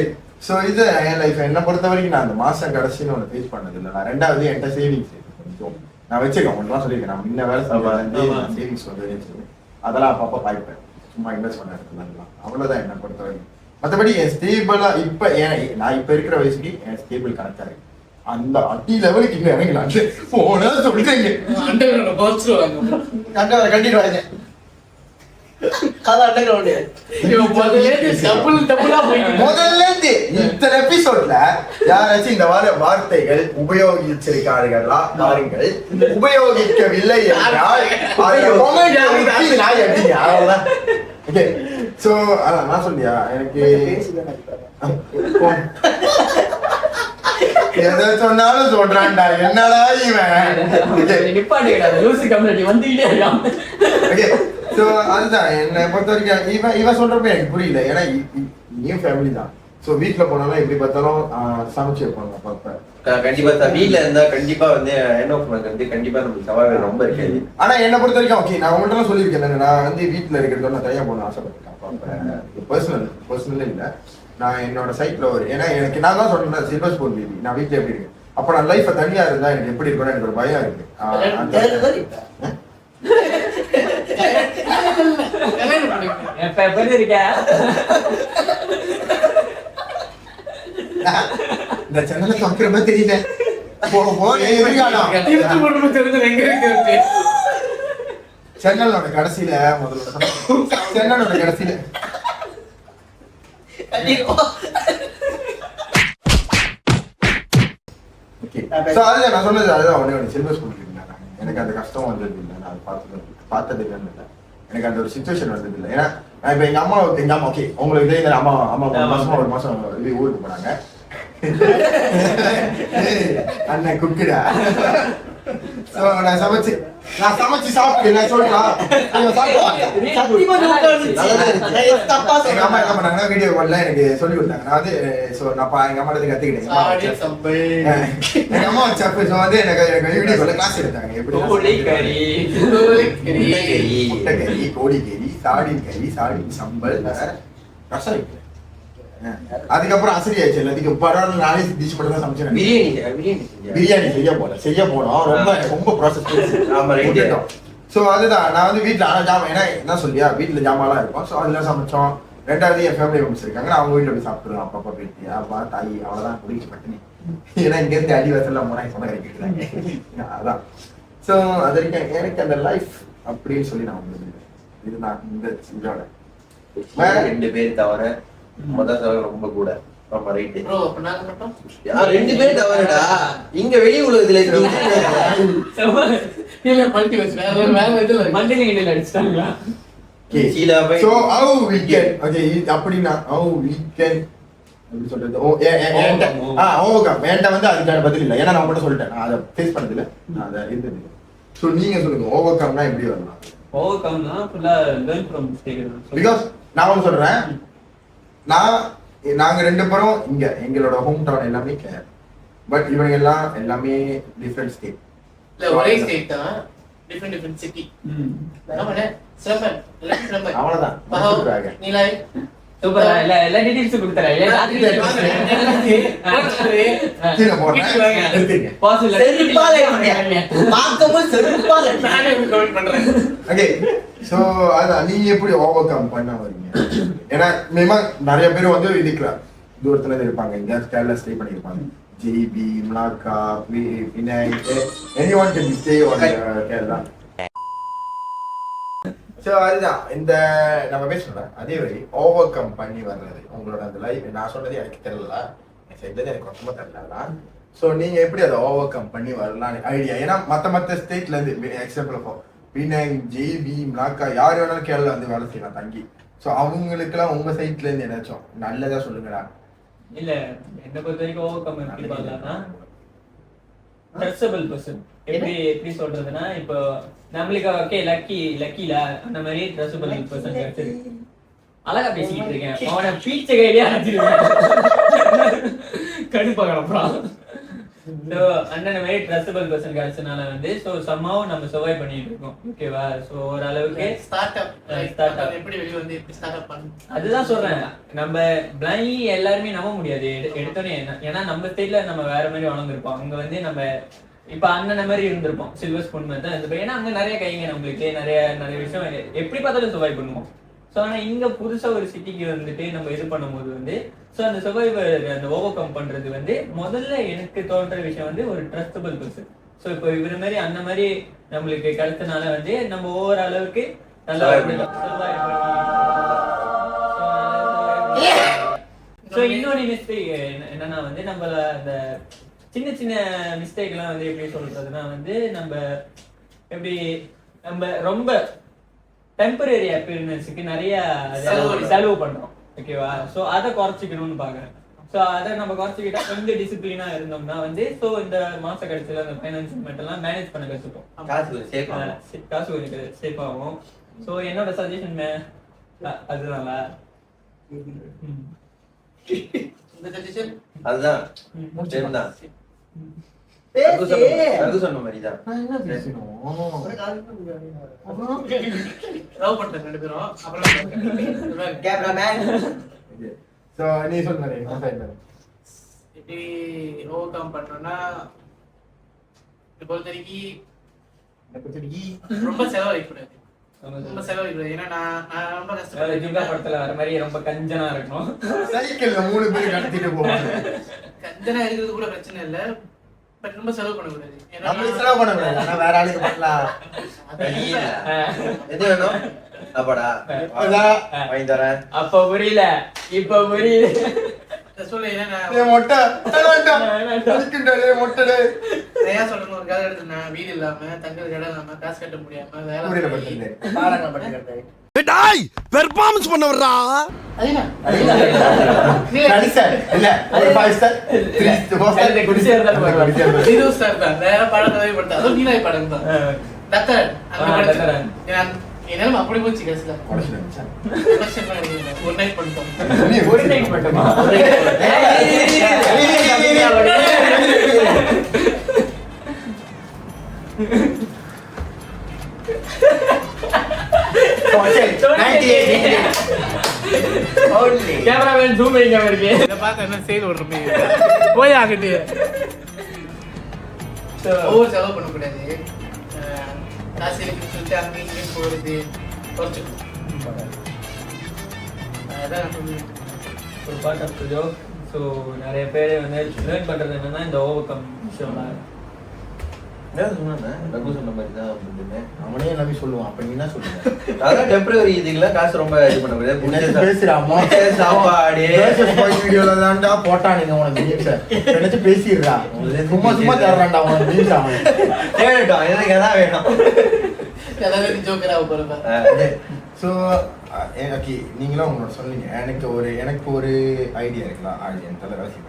ஸோ இது என் லைஃப் என்னை பொறுத்த வரைக்கும் நான் அந்த மாசம் கடைசின்னு ஒன்று ஃபேஸ் பண்ணது இல்லை. நான் ரெண்டாவது என்கிட்ட சேவிங்ஸ் கொஞ்சம் நான் வச்சிருக்கேன். ஒன்றுலாம் சொல்லியிருக்கேன். நான் முன்ன வேலை செய்வேன் சேவிங்ஸ் வந்து அதெல்லாம் அப்பப்போ பாய்ப்பேன். சும்மா இன்வெஸ்ட் பண்ண எடுத்துலாம். அவ்வளோதான் என்னை பொறுத்த வரைக்கும். மற்றபடி என் ஸ்டேபிளா இப்போ நான் இப்போ இருக்கிற வயசுக்கு என் ஸ்டேபிள் கரெக்டாக இருக்கு. அந்த அடி லெவலுக்கு இன்னும் இறங்கலாம் போன சொல்றீங்க. கண்டிப்பா வாங்க. முதல்ல இருந்து இத்தனை எபிசோட்ல யாராச்சும் இந்த வார்த்தைகள் உபயோகிச்சிருக்கார்களா பாருங்கள். உபயோகிக்கவில்லை என்றால் ஓகே. சோ அதான் நான் சொல்லியா எனக்கு எதை சொன்னாலும் சொல்றான்டா. என்னடா இவன் சோ அதுதான் என்னை பொறுத்த வரைக்கும் இவன் சொல்றப்ப எனக்கு புரியல. ஏன்னா நீயும் ஃபேமிலி தான். சோ வீட்டுல போனாலும் எப்படி பார்த்தாலும் சமைச்சு வைப்பாங்க அப்பப்ப. கண்டிப்பா வீட்டுல இருந்தா கண்டிப்பா வந்து வந்து கண்டிப்பா நமக்கு சவால் ரொம்ப இருக்காது. ஆனா என்னை பொறுத்த வரைக்கும் ஓகே நான் உங்கள்கிட்ட சொல்லியிருக்கேன். நான் வந்து வீட்டுல இருக்கிறதோட நான் தனியா போகணும்னு ஆசைப்பட்டிருக்கேன். அப்பப்ப பர்சனல் இல்ல. நான் என்னோட சைட்ல ஏன்னா எனக்கு நான் தான் சொல்றேன் சில்வர் ஸ்பூன் பேபி. நான் வீட்டுல எப்படி இருக்கு அப்ப நான் லைஃப் தனியா இருந்தா எனக்கு எப்படி இருக்கும்னு எனக்கு ஒரு பயம் இருக்கு. இந்த சேனலை பார்க்குற மாதிரி தெரியல. சேனலோட கடைசியில சேனலோட கடைசியில நான் சொன்னது அதுதான் ஒண்ணு சில்வர் ஸ்கூல் இருந்தாங்க. எனக்கு அந்த கஷ்டம் வந்தது இல்லை. நான் அது பார்த்தது இல்லைன்னு இல்லை. எனக்கு அந்த ஒரு சிச்சுவேஷன் வந்தது இல்லை. ஏன்னா நான் இப்ப எங்க அம்மா ஓகே உங்களுக்கு தெரியுது. அம்மா ஒரு மாசம் ஊருக்கு போனாங்க. அண்ணன் குக்கிடா. நான் சமைச்சு சாப்பிட்டு நான் சொல்றேன். எங்க அம்மா என்ன பண்ணாங்கன்னா வீடியோ கால்ல எனக்கு சொல்லி கொடுத்தாங்க. நான் வந்து எங்க அம்மா கத்துக்கிட்டேன். எங்க அம்மா செஃப் வந்து எனக்கு வீடியோ கால்ல கிளாஸ் எடுத்தாங்க. எப்படி முட்டைக்கறி, கோழிக்கறி, சாடின் கறி, சாடின் சம்பல், ரசம். அதுக்கப்புறம் அசரி ஆயிடுச்சு எல்லாத்துக்கும். பரவாயில்ல நானே டிஷ் மட்டும் தான் சமைச்சேன். பிரியாணி செய்ய போனோம். ரொம்ப ப்ராசஸ். ஸோ அதுதான் நான் வந்து வீட்டில் ஆனால் ஜாமான் ஏன்னா என்ன சொல்லியா வீட்டில் ஜாமான்லாம் இருக்கும். ஸோ அதெல்லாம் சமைச்சோம். ரெண்டாவது என் ஃபேமிலி மெம்பர்ஸ் இருக்காங்க. நான் அவங்க வீட்டில் போய் சாப்பிடுவேன். அப்பப்போ போயிட்டு அப்பா தாய் அவ்வளோதான் குடிச்சு பட்டினி. ஏன்னா இங்கேருந்து அடிவாசல்லாம் போனால் சொன்ன கிடைக்கிறாங்க. அதான். ஸோ அது வரைக்கும் எனக்கு அந்த லைஃப் அப்படின்னு சொல்லி நான் வந்து இதுதான் இந்த இதோட 2 பேர் தவிர முதல் தவிர ரொம்ப கூட. ஆமா ரைட்டு. 2 பேர் தவிரடா இங்க வெளி உலகத்துல அப்படின்னா வந்து அதுக்கான பதில் இல்லை. ஏன்னா நான் மட்டும் சொல்லிட்டேன். நான் அதை ஃபேஸ் பண்ணது இல்லை. நான் அதை இருந்தது. ஸோ நீங்க சொல்லுங்க ஓவர் கம்னா எப்படி வரலாம்? ஓவர் கம்னா ஃபுல்லா லேர்ன் ஃப்ரம் மிஸ்டேக். பிகாஸ் நான் ஒன்று சொல்றேன். நான் நாங்க 2 பேரும் இங்க எங்களோட ஹோம் டவுன் எல்லாமே கேர். பட் இவங்க எல்லாம் எல்லாமே டிஃபரெண்ட் ஸ்டேட். இல்ல ஒரே ஸ்டேட் தான், டிஃபரெண்ட் சிட்டி. அவ்வளவுதான். நீலாய் சூப்பரா எல்லா டீடைல்ஸும் கொடுத்துறேன். சோ அதான் நீங்க எப்படி ஓவர் கம் பண்ண வரீங்க? ஏன்னா மினிமம் நிறைய பேர் வந்து இதுக்குல தூரத்துல இருந்து இருப்பாங்க, இங்க கேரளா ஸ்டே பண்ணிருப்பாங்க. GB, Malacca, Binoy, anyone can stay on Kerala. So அதுதான் இந்த நம்ம பேசணும். அதே வழி ஓவர் கம் பண்ணி வர்றது உங்களோட அந்த லைஃப். நான் சொன்னது எனக்கு தெரியல, என் சைட்லேருந்து எனக்கு ரொம்ப தெரியல. ஸோ நீங்கள் எப்படி அதை ஓவர் கம் பண்ணி வரலான்னு ஐடியா? ஏன்னா மற்ற ஸ்டேட்லேருந்து எக்ஸாம்பிள் இப்போ பினாங், ஜேபி, மலாக்கா யார் வேணாலும் கேரளா வந்து வேலை செய்யலாம் தங்கி. ஸோ அவங்களுக்குலாம் உங்கள் சைட்லேருந்து ஏதாச்சும் நல்லதாக சொல்லுங்கடா. இல்ல என்ன பொறுத்த வரைக்கும் ஓவர் கம் எப்படி பண்ணலாம்னா ட்ரஸ்டபிள் பர்சன். எப்படி சொல்றதுன்னா இப்போ நம்மளுக்கு ஓகே லக்கில அந்த மாதிரி ட்ரஸ்டபிள் பர்சன் கிடைச்சிருக்கு. அழகா பேசிக்கிட்டு இருக்கேன், அவனை பீச்ச கையிலே அடிச்சிருக்கேன் கடுப்பாகலாம். ஸோ அந்த மாதிரி ட்ரஸ்டபிள் பர்சன் கிடைச்சனால வந்து ஸோ சம்மாவும் நம்ம சர்வைவ் பண்ணிட்டு இருக்கோம். ஓகேவா? ஸோ ஓரளவுக்கு ஸ்டார்ட் அப் எப்படி வெளிய வந்து எப்படி ஸ்டார்ட் அப் பண்ணு அதுதான் சொல்றேன். நம்ம பிளைண்ட் எல்லாருமே நம்ப முடியாது எடுத்தோன்னே. ஏன்னா நம்ம ஸ்டேட்ல நம்ம வேற மாதிரி வளர்ந்துருப்போம். அங்க வந்து நம்ம இப்ப அண்ணன் மாதிரி இருந்திருப்போம், சில்வர் ஸ்பூன் மாதிரி தான் இருந்திருப்போம். ஏன்னா அங்க நிறைய கைங்க நம்மளுக்கு நிறைய விஷயம் எப்படி பார்த்தாலும் சர்வைவ் பண்ணுவோம். ஸோ ஆனால் இங்க புதுசா ஒரு சிட்டிக்கு வந்துட்டு நம்ம இது பண்ணும்போது வந்து ஸோ அந்த சர்வைவர் அந்த ஓவர் கம் பண்றது வந்து முதல்ல எனக்கு தோன்ற விஷயம் வந்து ஒரு ட்ரஸ்டபிள் பர்சன். ஸோ இப்போ இவர் மாதிரி அந்த மாதிரி நம்மளுக்கு கிடைச்சனால வந்து நம்ம ஒவ்வொரு அளவுக்கு நல்லா சர்வைவ் பண்ணி. ஸோ இன்னொரு மிஸ்டேக் என்னன்னா வந்து நம்மள அந்த சின்ன மிஸ்டேக் எல்லாம் வந்து எப்படி சொல்றதுன்னா வந்து நம்ம ரொம்ப டெம்பரரி அப்பியரன்ஸ்க்கு நிறைய செலவு பண்றோம். ஓகேவா? ஸோ அதை குறைச்சிக்கணும்னு பாக்குறேன். ஸோ அதை நம்ம குறைச்சிக்கிட்டா கொஞ்சம் டிசிப்ளினா இருந்தோம்னா வந்து ஸோ இந்த மாச கடைசியில அந்த ஃபைனான்சியல் எல்லாம் மேனேஜ் பண்ண கற்றுப்போம். காசு கொஞ்சம் சேஃப் ஆகும். ஸோ என்னோட சஜஷன் அதுதான். அதுதான் சொன்ன மாதிரிதான். லவ் பண்றேன் 2 பேரும். அப்புறம் கேமராமேன் சோ நீ சொல்லுங்க எப்படி ஓவர் கம் பண்ணனும்னா இப்போ தெரிக்கி ரொம்ப செலவழிக்கக்கூடாது. ரொம்ப செலவழிக்கக்கூடாது. ஏன்னா நான் ரொம்ப கஷ்டப்பட்டேன். ஜிங்கா படத்துல வர மாதிரி ரொம்ப கஞ்சனா இருக்கணும். சைக்கிள்ல 3 பேர் கடத்திட்டு போவாங்க. கஞ்சனா இருக்கிறது கூட பிரச்சனை இல்ல, பட் ரொம்ப செலவு பண்ணக்கூடாது. நம்ம செலவு பண்ணக்கூடாது, ஆனா வேற ஆளுக்கு பண்ணலாம். எது வேணும்? அப்படா வாங்கி தரேன். அப்ப புரியல, இப்ப புரியல. சொல்லு என்ன மொட்டை மொட்டை ஏன் சொல்றேன், ஒரு கால எடுத்து நான் வீடு இல்லாம தங்குறது இடம் இல்லாம காசு கட்ட முடியாம வேலை பெர்ஃபார்மன்ஸ் பண்ண வர்றா. அதுனா இல்ல ஒரு 5 ஸ்டார் 3 ஸ்டார் குடிசை இருந்தாலும் பரவாயில்ல. 0 ஸ்டார் தான். வேற படம் தேவைப்படுது. அதுவும் நீலாய் படம் தான். டாக்டர் என்னாலும் அப்படி போச்சு கடைசியில. ஒரு நைட் பண்ணிட்டோம். ஒரு நைட் மட்டுமா? கேமராமேன் ஜூம் பண்ணிங்க இருக்கு. இத பார்த்து என்ன சேல் ஓடுறமே போய் ஆகட்டு. ஓவர் செலவு பண்ணக்கூடாது. காசு இருக்குன்னு சொல்லிட்டு அங்கே இங்கேயும் போகிறது குறைச்சிக்கணும். அதான் நான் சொல்லுவேன். ஒரு part of the joke. So நிறைய பேர் வந்து லேர்ன் பண்றது என்னன்னா இந்த ஓவர் கம் விஷயம்லாம். சொன்ன மாதிரி தான் அவனே நம்பி சொல்லுவான். அப்ப நீ என்ன சொல்லுங்க? அதான் டெம்பரரி இதுக்கெல்லாம் காசு ரொம்ப இது பண்ண முடியாது. பேசுறாமா சாப்பாடு வீடியோல தான்டா போட்டானுங்க உனக்கு நியூஸ் நினைச்சு பேசிடுறா. சும்மா தர்றான்டா உனக்கு நியூஸ். அவன் கேட்டோம் எனக்கு எதாவது வேணும். ஏதாவது ஜோக்கராக போகிறதா? ஸோ ஓகே, நீங்களும் உங்களோட சொன்னீங்க. எனக்கு ஒரு ஐடியா இருக்கலாம். என் தலை ராசி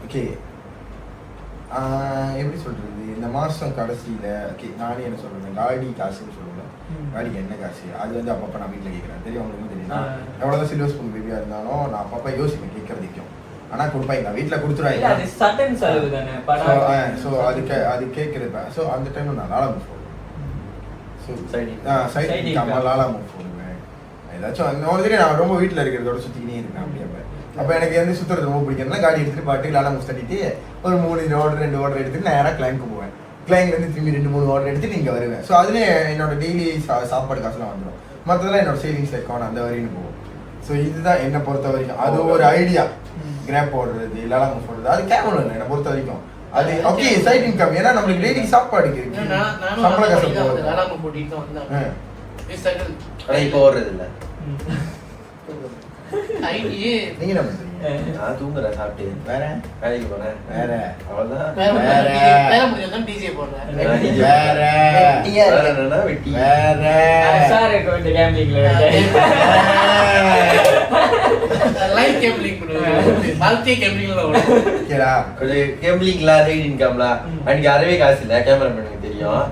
ஓகே எப்படி சொல்றது, இந்த மாசம் கடைசியில ஓகே நானே என்ன சொல்றேன், காடி காசுன்னு சொல்லுவேன். காடிக்கு என்ன காசு அது வந்து அப்பப்போ நான் வீட்டில் கேட்குறேன் தெரியும் அவங்களுக்கு தெரியும் எவ்வளோதான் சில்வர் ஸ்பூன் பேபியாக இருந்தாலும் நான் அப்பப்போ யோசிப்பேன் கேட்கறதுக்கும் ஆனால் கொடுப்பாங்க நான் வீட்டில் கொடுத்துருவாங்க. அது சட்டன் செலவு தானே படம். ஸோ அது கேட்குறப்ப ஸோ அந்த டைமில் நான் லாலா மூவ் போடுவேன். ஸோ சைட் இன்கம் லாலா மூவ் போடுவேன். ஏதாச்சும் அந்த மாதிரி நான் ரொம்ப வீட்டில் இருக்கிறதோட சுற்றிக்கினே இருக்கேன் அப்படியே. அப்போ எனக்கு வந்து சுற்றுறது ரொம்ப பிடிக்கிறதுனா காடி எடுத்துகிட்டு பாட்டு லாலா மூவ் தட்டிட்டு ஒரு 3 ஆர்டர் 2 ஆர்டர் எடுத்துட்டு நேராக கிளைங்க்கு போவேன். கிளைங்க்லேருந்து திரும்பி 2-3 ஆர்டர் எடுத்துட்டு இங்கே வருவேன். ஸோ அதுலேயே என்னோட டெய்லி சாப்பாடு காசுலாம் வந்துடும். மற்றதெல்லாம் என்னோட சேவிங்ஸ் அக்கௌண்ட் அந்த வரையும் போகும். ஸோ இதுதான் என்னை பொறுத்த வரைக்கும் அது ஒரு ஐடியா. கிராப் போடுறது லாலா மூவ் போடுறது அது கேவலம் இல்லை என்னை பொறுத்த வரைக்கும். அது ஓகே சைட் இன்கம். ஏன்னா நம்மளுக்கு டெய்லி சாப்பாடுக்கு இருக்கு சம்பள காசு போகுது. இப்போ ஓடுறது இல்லை. நீங்க என்ன பண்றீங்க? நான் தூங்குறேன் சாப்பிட்டு. வேற வேலைக்கு போனேன். வேற அவ்வளவுதான். வேற என்னன்னா வெட்டி. சார் கொஞ்சம் கேம்பிங்ல லைவ் கேம்பிளிங் பண்ணுவேன். மல்டி கேம்பிளிங்ல ஓடுறேன். கொஞ்சம் கேம்பிளிங்ல சைடு இன்கம்ல அன்னைக்கு அறவே காசு இல்லை. கேமராமேனுக்கு தெரியும்.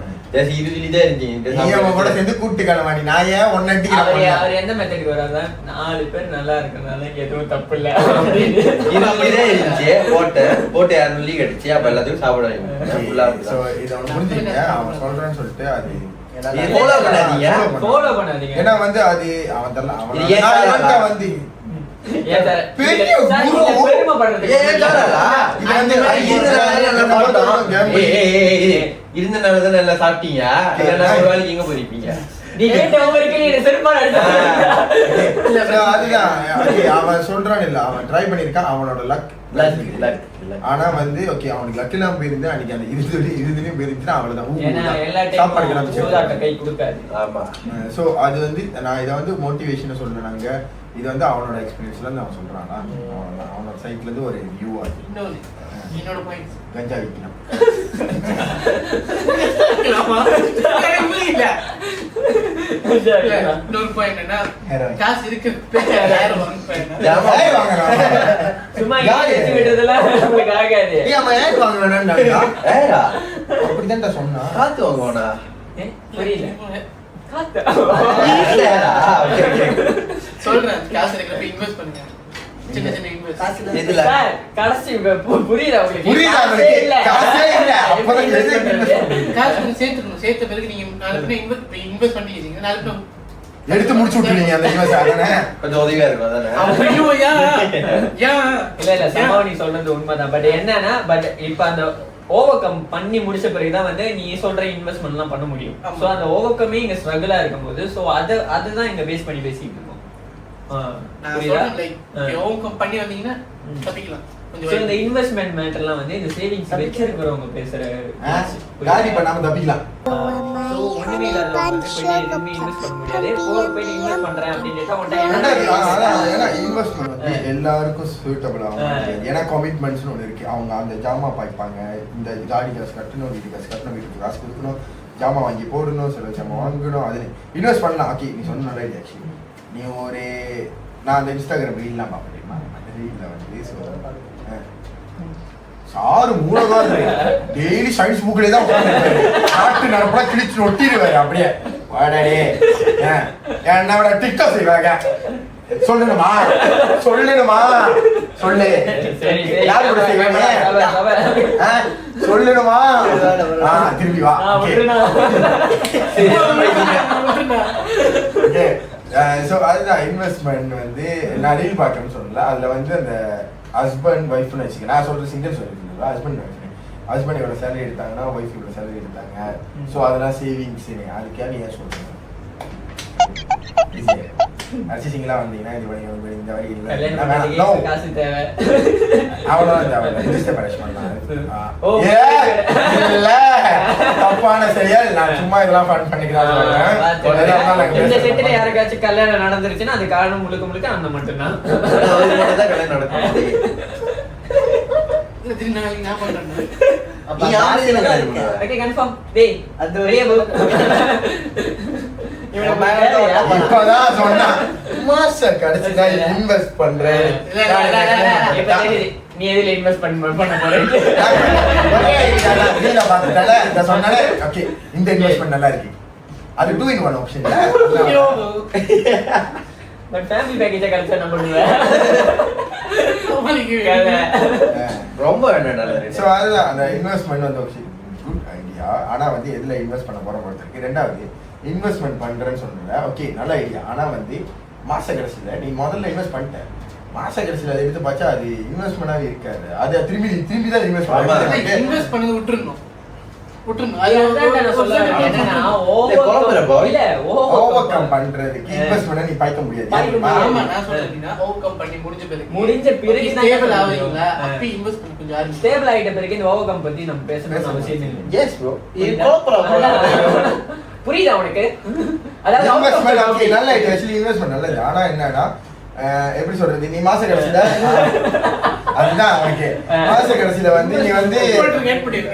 கூட சேர்ந்து கூட்டு கிளம்பி நான் ஏன் அவர் எந்த மெத்தடுக்கு வராங்க 4 பேர் நல்லா இருக்கனால எதுவும் தப்பு இல்ல இருந்துச்சு. போட்டு 200 லீக் அடிச்சு அப்ப எல்லாத்துக்கும் சாப்பிட புரிஞ்சுங்க அவன் சொல்றேன்னு சொல்லிட்டு அது ஃபாலோ பண்ணாதீங்க. ஏன்னா வந்து அது அவன் தெரியல வந்து இருந்தனாலதான் நல்லா சாப்பிட்டீங்க. ஒரு வேலைக்கு எங்க போயிருப்பீங்க? அவன் சொல்றான் இல்ல அவன் ட்ரை பண்ணிருக்கான் அவனோட லக். ஆனா வந்து ஓகே அவனுக்கு லக் எல்லாம் போயிருந்து அன்னைக்கு அந்த இருதுலயும் போயிருந்துச்சுன்னா அவ்வளவுதான் சாப்பாடு கை கொடுக்காது. ஆமா. சோ அது வந்து நான் இதை வந்து மோட்டிவேஷன் சொல்றேன். நாங்க இது வந்து அவனோட எக்ஸ்பீரியன்ஸ்ல இருந்து அவன் சொல்றானா அவனோட சைட்ல இருந்து ஒரு வியூ ஆச்சு. என்னோட பாயிண்ட் கஞ்சா விற்கலாம். இன்னொரு பாயிண்ட் என்ன காசு இருக்கு சும்மா விடுறதுலாம் ஆகாது. அப்படிதான் சொன்னா காத்து வாங்குவானா புரியல. சொல்றேன் காசு இருக்கிறப்ப இன்வெஸ்ட் பண்ணுங்க. சின்ன சின்ன இன்வெஸ்ட் கடைசி புரியுதா காசு சேர்த்துக்கணும். சேர்த்த பிறகு நீங்க நாளைக்கு இன்வெஸ்ட் பண்ணிக்கிறீங்க. நாளைக்கு எடுத்து முடிச்சு விட்டுருவீங்க அந்த கொஞ்சம் உதவியா இருக்கும். இல்ல சமாவணி சொல்றது உண்மைதான். பட் என்னன்னா பட் இப்ப அந்த ஓவர் கம் பண்ணி முடிச்ச பிறகுதான் வந்து நீ சொல்ற இன்வெஸ்ட்மெண்ட் எல்லாம் பண்ண முடியும். சோ அந்த ஓவர் கம்மே இங்க ஸ்ட்ரகிளா இருக்கும்போது சோ அதுதான் இங்க பேஸ் பண்ணி பேசிட்டு இருக்கோம். பண்ணி வந்தீங்கன்னா தப்பிக்கலாம். இந்த இன்வெஸ்ட்மெண்ட் மேட்டர்லாம் வந்து இந்த சேவிங்ஸ் வச்சிருக்கிறவங்க பேசுற காரி பண்ணாம தப்பிக்கலாம். ஒண்ணுமே இல்லாத இன்வெஸ்ட் பண்ண முடியாது. போய் இன்வெஸ்ட் பண்றேன் அப்படின்னு இன்வெஸ்ட்மெண்ட் வந்து எல்லாருக்கும் சூட்டபிள் ஆகும். ஏன்னா கமிட்மெண்ட்ஸ்னு ஒன்று இருக்கு. அவங்க அந்த ஜாமா பாய்ப்பாங்க. இந்த காடி காசு கட்டணும், வீட்டு காசு கட்டணும், வீட்டுக்கு காசு கொடுக்கணும், ஜாமா வாங்கி போடணும், சில ஜாமா வாங்கணும். அது இன்வெஸ்ட் பண்ணலாம். ஓகே நீ சொன்ன நல்ல ஐடியா. ஆக்சுவலி நீ ஒரு நான் அந்த இன்ஸ்டாகிராம் ரீல்லாம் பார்ப்பேன். அந்த ரீல்ல வந்து சாரு மூலதான் டெய்லி சயின்ஸ் புக்லேயே தான் காட்டு நடப்பா கிழிச்சு ஒட்டிடுவாரு. அப்படியே வாடே என்ன விட டிக்டாக் செய்வாங்க. சொல்லணுமா சொல்லு யாரு கூட செய்வாங்க சொல்லணுமா திரும்பி வா. ஸோ அதுதான் இன்வெஸ்ட்மெண்ட் வந்து நான் ரீல் பார்க்கணும்னு சொல்லல. அதில் வந்து அந்த ஹஸ்பண்ட் ஒய்ஃப்னு வச்சுக்கேன். நான் சொல்கிற சிங்கிள் சொல்லியிருக்கீங்களா ஹஸ்பண்ட் ஒய்ஃப். ஹஸ்பண்ட் இவ்வளோ சேலரி எடுத்தாங்கன்னா ஒய்ஃப் இவ்வளோ சேலரி எடுத்தாங்க. ஸோ அதெல்லாம் சேவிங்ஸ் அதுக்கே நீ ஏன் சொல்கிறீங்க? அரிசிங்களா வந்தீங்கன்னா இது பண்ணி இந்த வழி இல்லை காசு தேவை அவ்வளோதான் தப்பான செயல். நான் சும்மா இதெல்லாம் ஃபன் பண்ணிக்கிறேன். யாருக்காச்சும் கல்யாணம் நடந்துருச்சுன்னா அது காரணம் முழுக்க முழுக்க அந்த மட்டும்தான் கல்யாணம் நடக்கும். இப்பதான் சொன்னா மாசம் கடைசினா இன்வெஸ்ட் பண்றேன். நீ எதுல இன்வெஸ்ட் பண்ண போற? சொன்னாலே ஓகே இந்த இன்வெஸ்ட்மெண்ட் நல்லா இருக்கு. அது 2-in-1 option but family package கரெக்ட்டா நான் பண்ணுவேன். ரொம்ப நல்ல ஸோ அதுதான் அந்த இன்வெஸ்ட்மெண்ட் வந்து ஒரு குட் ஐடியா. ஆனால் வந்து எதில் இன்வெஸ்ட் பண்ண போகிற பொறுத்திருக்கு. ரெண்டாவது இன்வெஸ்ட்மெண்ட் பண்ணுறேன்னு சொன்னல, ஓகே நல்ல ஐடியா. ஆனால் வந்து மாச கடைசியில் நீ முதல்ல இன்வெஸ்ட் பண்ணிட்ட, மாச கடைசியில் அதை எடுத்து பார்த்தா அது இன்வெஸ்ட்மெண்ட்டாகவே இருக்காது. அதை திரும்பி தான் இன்வெஸ்ட் பண்ணுவாங்க. இன்வெஸ்ட் பண்ணது விட்டுறணும். ஓவர்கம் பண்றதுக்கு இன்வெஸ்ட்மென்ட் நீ பாய்க்க முடியாது. ஆமா நான் சொல்றேன்னா ஓவர்கம் பண்ணி முடிஞ்ச பிறகு ஸ்டேபிள் ஆவீங்களா அப்ப இன்வெஸ்ட் பண்ண கொஞ்சம் யாரும் ஸ்டேபிள் ஆயிட்ட பிறகு இந்த ஓவர்கம் பத்தி நம்ம பேசணும் அவசியம் இல்லை. எஸ் ப்ரோ புரியுதா உனக்கு? அதாவது இன்வெஸ்ட்மென்ட் ஓகே நல்ல ஐடியா. ஆக்சுவலி இன்வெஸ்ட்மென்ட் நல்லது. ஆனா என்னன்னா எப்படி சொல்றது, நீ மாச கடைசியில அதுதான் ஓகே மாச கடைசியில வந்து நீ வந்து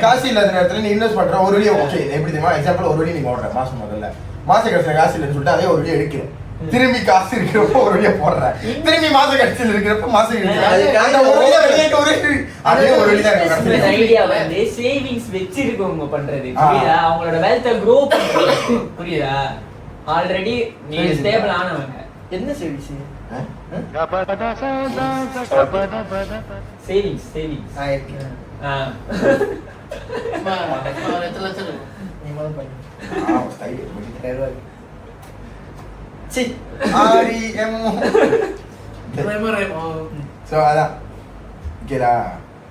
காசு இல்லாத நேரத்துல நீ இன்வெஸ்ட் பண்ற ஒரு வழியா ஓகே எப்படி தெரியுமா, எக்ஸாம்பிள் ஒரு வழி நீ போடுற மாசம் முதல்ல மாச கடைசியில காசு இல்லைன்னு சொல்லிட்டு அதே ஒரு வழியா எடுக்கிறோம். திரும்பி காசு இருக்கிறப்போ ஒரு வழியா போடுற, திரும்பி மாச கடைசியில இருக்கிறப்ப மாசம் அதே ஒரு வழிதான் ஐடியா வந்து சேவிங்ஸ் வச்சிருக்கவங்க பண்றது. புரியுதா? அவங்களோட வெல்த்தை க்ரோ பண்றது. புரியுதா? ஆல்ரெடி நீ ஸ்டேபிள் ஆனவங்க. என்ன சேவிங்ஸ்? சேவிங்ஸ்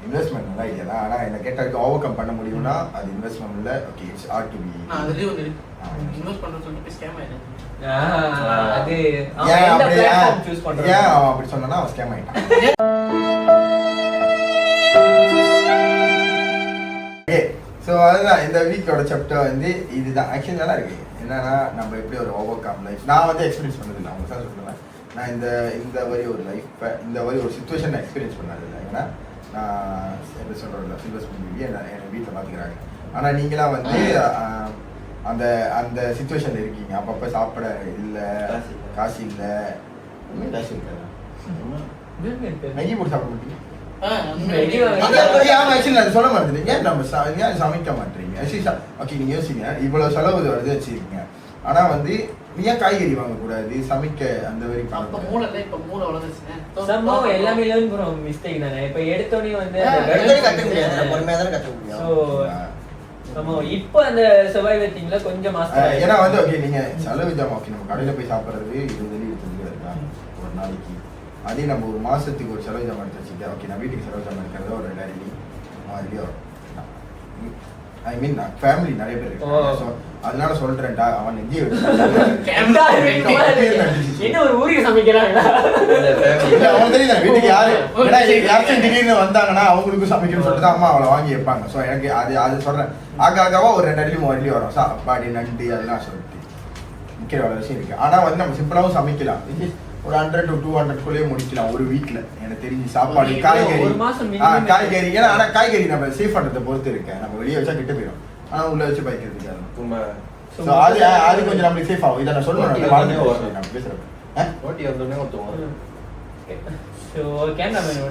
இன்வெஸ்ட்மெண்ட் நல்ல ஐடியா தான். ஆனா என்ன கேட்டாக்கு ஓவர் கம் பண்ண முடியும்னா அது இன்வெஸ்ட்மெண்ட் இல்ல. Okay it's are to be அதுலயே வந்து இன்வெஸ்ட் பண்றது சொல்லிட்டு ஸ்கேம் ஆயிடுச்சு. அது ஏன் எந்த அப்படி பிளாட்ஃபார்ம் சூஸ் பண்றாங்க? ஏன் அவன் அப்படி சொன்னா அவன் ஸ்கேம் ஆயிட்டான். ஓகே ஸோ அதுதான் இந்த வீக்கோட சாப்டர் வந்து இதுதான். ஆக்சுவலி நல்லா இருக்கு. என்னன்னா நம்ம எப்படி ஒரு ஓவர் கம் லைஃப் நான் வந்து எக்ஸ்பீரியன்ஸ் பண்ணதில்லை. அவங்க தான் சொல்லுவேன் நான் இந்த வரி ஒரு லைஃப்பை இந்த வரி ஒரு சுச்சுவேஷன் எக்ஸ்பீரியன்ஸ் பண்ணதில்லை. ஏன்னா நான் எப்படி சொல்கிறேன் சில்வஸ் பண்ணி என்னை வீட்டில் பார்த்துக்கிறாங்க. ஆனால் நீங்களாம் வந்து அந்த அந்த சிச்சுவேஷன்ல இருக்கீங்க. அப்பப்போ சாப்பிட இல்லை, காசு இல்லை, காசு இருக்காது. மேகி போட்டு சாப்பிட மாட்டீங்க. சொல்ல மாட்டேங்க. ஏன் நம்ம சமைக்க மாட்டீங்க? ஓகே நீங்க யோசிங்க, இவ்வளவு செலவு வருது வச்சிருக்கீங்க. ஆனா வந்து ஏன் காய்கறி வாங்கக்கூடாது? சமைக்க அந்த வரை எல்லாமே மிஸ்டேக் தானே. இப்ப எடுத்தோடனே வந்து இப்ப அந்த சர்வைவல் கொஞ்சம் ஏன்னா வந்து ஓகே நீங்க செலவு ஜாமா ஓகே நம்ம கடையில போய் சாப்பிடுறது 20 இருக்கா ஒரு நாளைக்கு. அதே நம்ம ஒரு மாசத்துக்கு ஒரு செலவு ஜாமா எடுத்து வச்சுக்கிட்டேன். ஓகே நான் வீட்டுக்கு செலவு ஜாமா எடுக்கிறதோ ஒரு 2000 வரும். ஐ மீன் ஃபேமிலி நிறைய பேர் இருக்காங்க. ஸோ அதனால சொல்றேன்டா அவன் எங்கேயே என்ன ஒரு ஊருக்கு சமைக்கிறாங்களா? அவன் தெரியுது வீட்டுக்கு யாரும் திடீர்னு வந்தாங்கன்னா அவங்களுக்கும் சமைக்கணும்னு சொல்லிட்டு தான் அம்மா அவளை வாங்கி வைப்பாங்க. ஸோ எனக்கு அது சொல்றேன். ஆகாவா ஒரு 2 அடி 3 அடி வரும். சாப்பாடு நண்டு அதெல்லாம் சொல்லிட்டு முக்கிய அவ்வளோ விஷயம் இருக்கு. ஆனா வந்து நம்ம சிம்பிளாவும் சமைக்கலாம். ஒரு 100 to 200 முடிக்கலாம் ஒரு வீக்ல. எனக்கு தெரிஞ்சு சாப்பாடு காய்கறி ஏன்னா ஆனா காய்கறி நம்ம சேஃப் பண்றதை பொறுத்து இருக்கேன். நம்ம வெளியே வச்சா கிட்ட போயிடும். ஆனா உள்ள வச்சு பைக்கிறதுக்கு அது கொஞ்சம் நம்மளுக்கு சேஃப் ஆகும். இதை நான் சொல்லணும் நான் பேசுறேன்.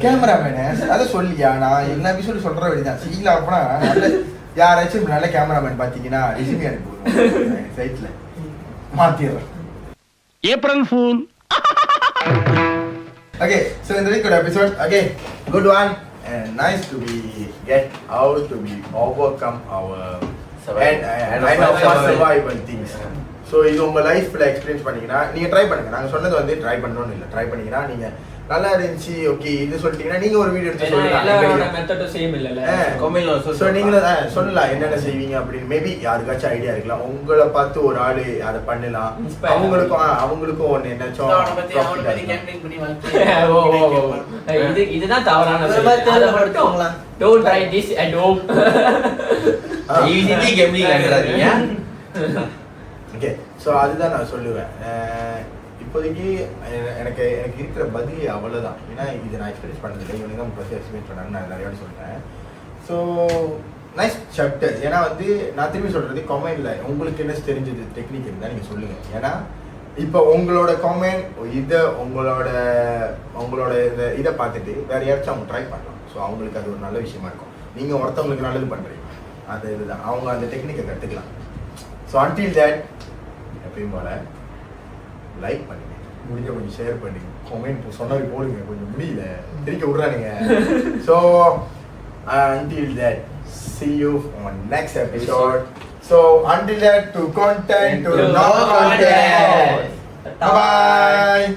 கேமராமேனு அதை சொல்லியா நான் எல்லா விஷயம் சொல்ற வேண்டியதான். சீல அப்பனா யாராச்சும் நல்ல கேமராமேன் பாத்தீங்கன்னா ரெசிபி அனுப்பி சைட்ல மாத்திடுறேன். April fool. Okay, so in the week episode, again, good one and nice to be get out to be overcome our and I know survival things. So இது உங்க லைஃப்ல எக்ஸ்பீரியன்ஸ் பண்ணீங்கன்னா நீங்க ட்ரை பண்ணுங்க. நாங்க சொன்னது வந்து ட்ரை பண்ணணும்னு இல்லை. ட்ரை பண்ணீங்கன்னா நீங்க நல்லா இருந்துச்சு ஓகே இது சொல்லிட்டீங்கன்னா நீங்க ஒரு வீடியோ எடுத்து நீங்களும் சொல்லலாம் என்னென்ன செய்வீங்க அப்படின்னு. மேபி யாருக்காச்சும் ஐடியா இருக்கலாம். உங்களை பார்த்து ஒரு ஆளு அதை பண்ணலாம். அவங்களுக்கும் ஒண்ணு என்னாச்சும் இதுதான் தவறான. Don't try this at home. easy gambling ஆகறாதீங்க. ஓகே ஸோ அதுதான் நான் சொல்லுவேன். இப்போதைக்கு எனக்கு இருக்கிற பதில் அவ்வளோதான். ஏன்னா இது நான் எக்ஸ்பீரியன்ஸ் பண்ணதில்லை. இவங்க தான் ஃபஸ்ட்டு எக்ஸ்பீரியன்ஸ் பண்ணான்னு நான் நிறைய சொல்கிறேன். So nice chapter. ஏன்னா வந்து நான் திரும்பி சொல்கிறது கமெண்ட்ல உங்களுக்கு என்ன தெரிஞ்சது டெக்னிக் இருந்தால் நீங்கள் சொல்லுங்கள். ஏன்னா இப்போ உங்களோட கமெண்ட் இதை உங்களோட இதை பார்த்துட்டு வேறு யாராச்சும் அவங்க ட்ரை பண்ணலாம். ஸோ அவங்களுக்கு அது ஒரு நல்ல விஷயமா இருக்கும். நீங்கள் ஒருத்தவங்களுக்கு நல்லது பண்ணுறீங்க அது இதுதான் அவங்க அந்த டெக்னிக்கை கற்றுக்கலாம். ஸோ அன்டில் தட் எப்பயும் போல லைக் பண்ணுங்க, முடிஞ்ச கொஞ்சம் ஷேர் பண்ணுங்க, கமெண்ட் சொன்னது போடுங்க, கொஞ்சம் முடியல திரிக்க விடுறானுங்க. So until that, see you on next episode. So until that, to content to no content. Bye bye.